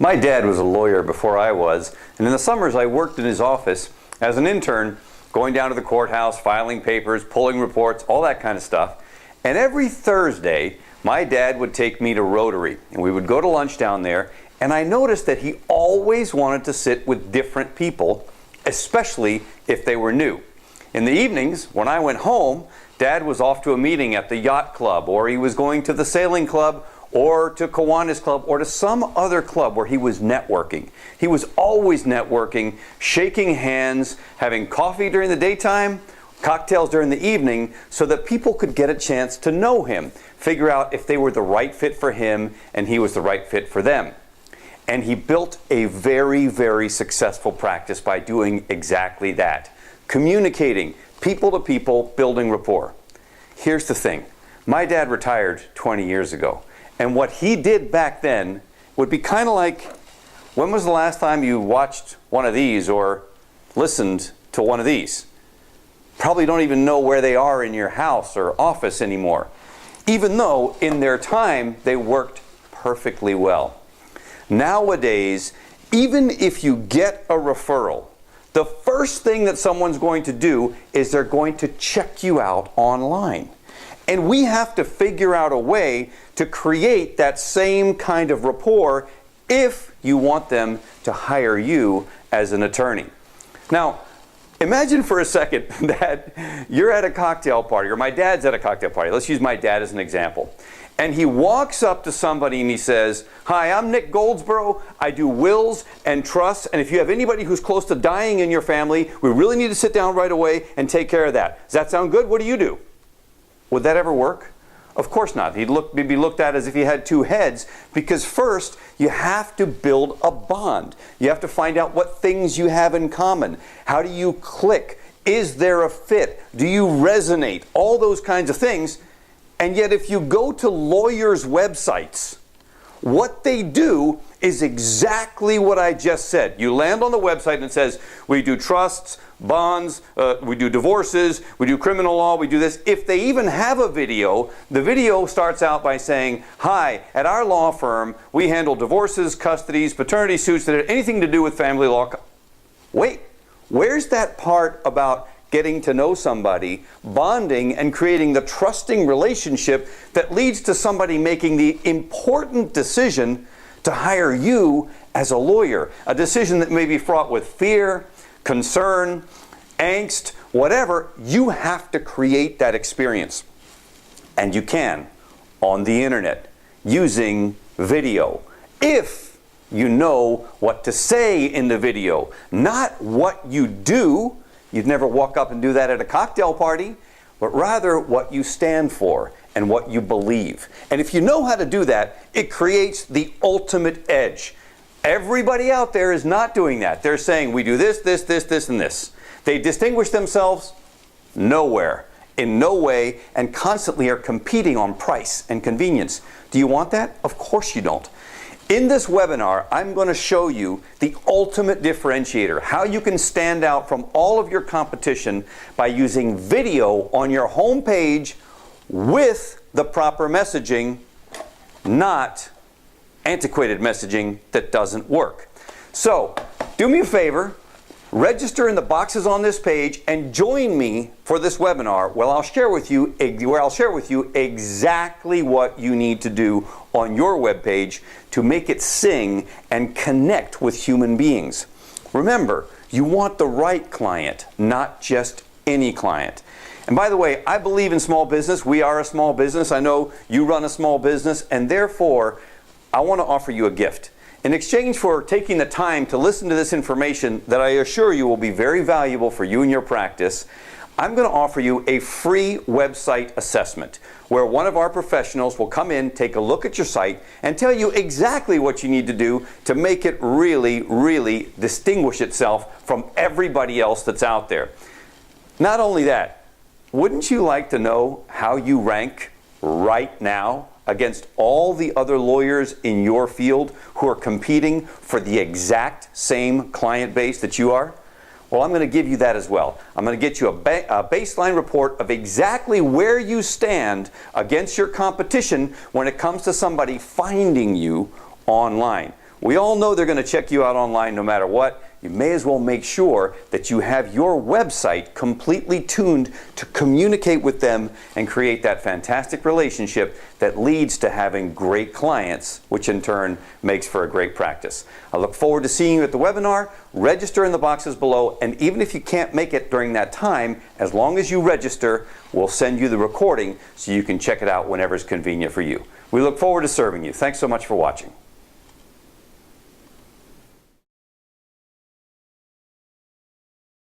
My dad was a lawyer before I was, and in the summers I worked in his office as an intern, going down to the courthouse, filing papers, pulling reports, all that kind of stuff. And every Thursday, my dad would take me to Rotary, and we would go to lunch down there, and I noticed that he always wanted to sit with different people, especially if they were new. In the evenings, when I went home, Dad was off to a meeting at the yacht club, or he was going to the sailing club, or to Kiwanis Club, or to some other club where he was networking. He was always networking, shaking hands, having coffee during the daytime, cocktails during the evening, so that people could get a chance to know him, figure out if they were the right fit for him and he was the right fit for them. And he built a very, very successful practice by doing exactly that. Communicating, people to people, building rapport. Here's the thing. My dad retired 20 years ago. And what he did back then would be kind of like, when was the last time you watched one of these or listened to one of these? Probably don't even know where they are in your house or office anymore, even though in their time they worked perfectly well. Nowadays, even if you get a referral, the first thing that someone's going to do is they're going to check you out online. And we have to figure out a way to create that same kind of rapport if you want them to hire you as an attorney. Now, imagine for a second that you're at a cocktail party, or my dad's at a cocktail party. Let's use my dad as an example. And he walks up to somebody and he says, "Hi, I'm Nick Goldsboro. I do wills and trusts. And if you have anybody who's close to dying in your family, we really need to sit down right away and take care of that. Does that sound good? What do you do?" Would that ever work? Of course not. He'd be looked at as if he had two heads, because first you have to build a bond. You have to find out what things you have in common. How do you click? Is there a fit? Do you resonate? All those kinds of things. And yet if you go to lawyers' websites, what they do is exactly what I just said. You land on the website and it says, we do trusts, bonds, we do divorces, we do criminal law, we do this. If they even have a video, the video starts out by saying, "Hi, at our law firm, we handle divorces, custodies, paternity suits that have anything to do with family law." Wait, where's that part about getting to know somebody, bonding, and creating the trusting relationship that leads to somebody making the important decision to hire you as a lawyer? A decision that may be fraught with fear, concern, angst, whatever. You have to create that experience. And you can on the internet using video. If you know what to say in the video, not what you do. You'd never walk up and do that at a cocktail party, but rather what you stand for and what you believe. And if you know how to do that, it creates the ultimate edge. Everybody out there is not doing that. They're saying, we do this, this, this, this, and this. They distinguish themselves nowhere, in no way, and constantly are competing on price and convenience. Do you want that? Of course you don't. In this webinar, I'm going to show you the ultimate differentiator, how you can stand out from all of your competition by using video on your home page with the proper messaging, not antiquated messaging that doesn't work. So, do me a favor, register in the boxes on this page and join me for this webinar where I'll share with you exactly what you need to do on your webpage to make it sing and connect with human beings. Remember, you want the right client, not just any client. And by the way, I believe in small business. We are a small business. I know you run a small business, and therefore, I want to offer you a gift. In exchange for taking the time to listen to this information that I assure you will be very valuable for you and your practice, I'm going to offer you a free website assessment where one of our professionals will come in, take a look at your site, and tell you exactly what you need to do to make it really, really distinguish itself from everybody else that's out there. Not only that, wouldn't you like to know how you rank right now against all the other lawyers in your field who are competing for the exact same client base that you are? Well, I'm going to give you that as well. I'm going to get you a baseline report of exactly where you stand against your competition when it comes to somebody finding you online. We all know they're going to check you out online no matter what. You may as well make sure that you have your website completely tuned to communicate with them and create that fantastic relationship that leads to having great clients, which in turn makes for a great practice. I look forward to seeing you at the webinar. Register in the boxes below, and even if you can't make it during that time, as long as you register, we'll send you the recording so you can check it out whenever it's convenient for you. We look forward to serving you. Thanks so much for watching.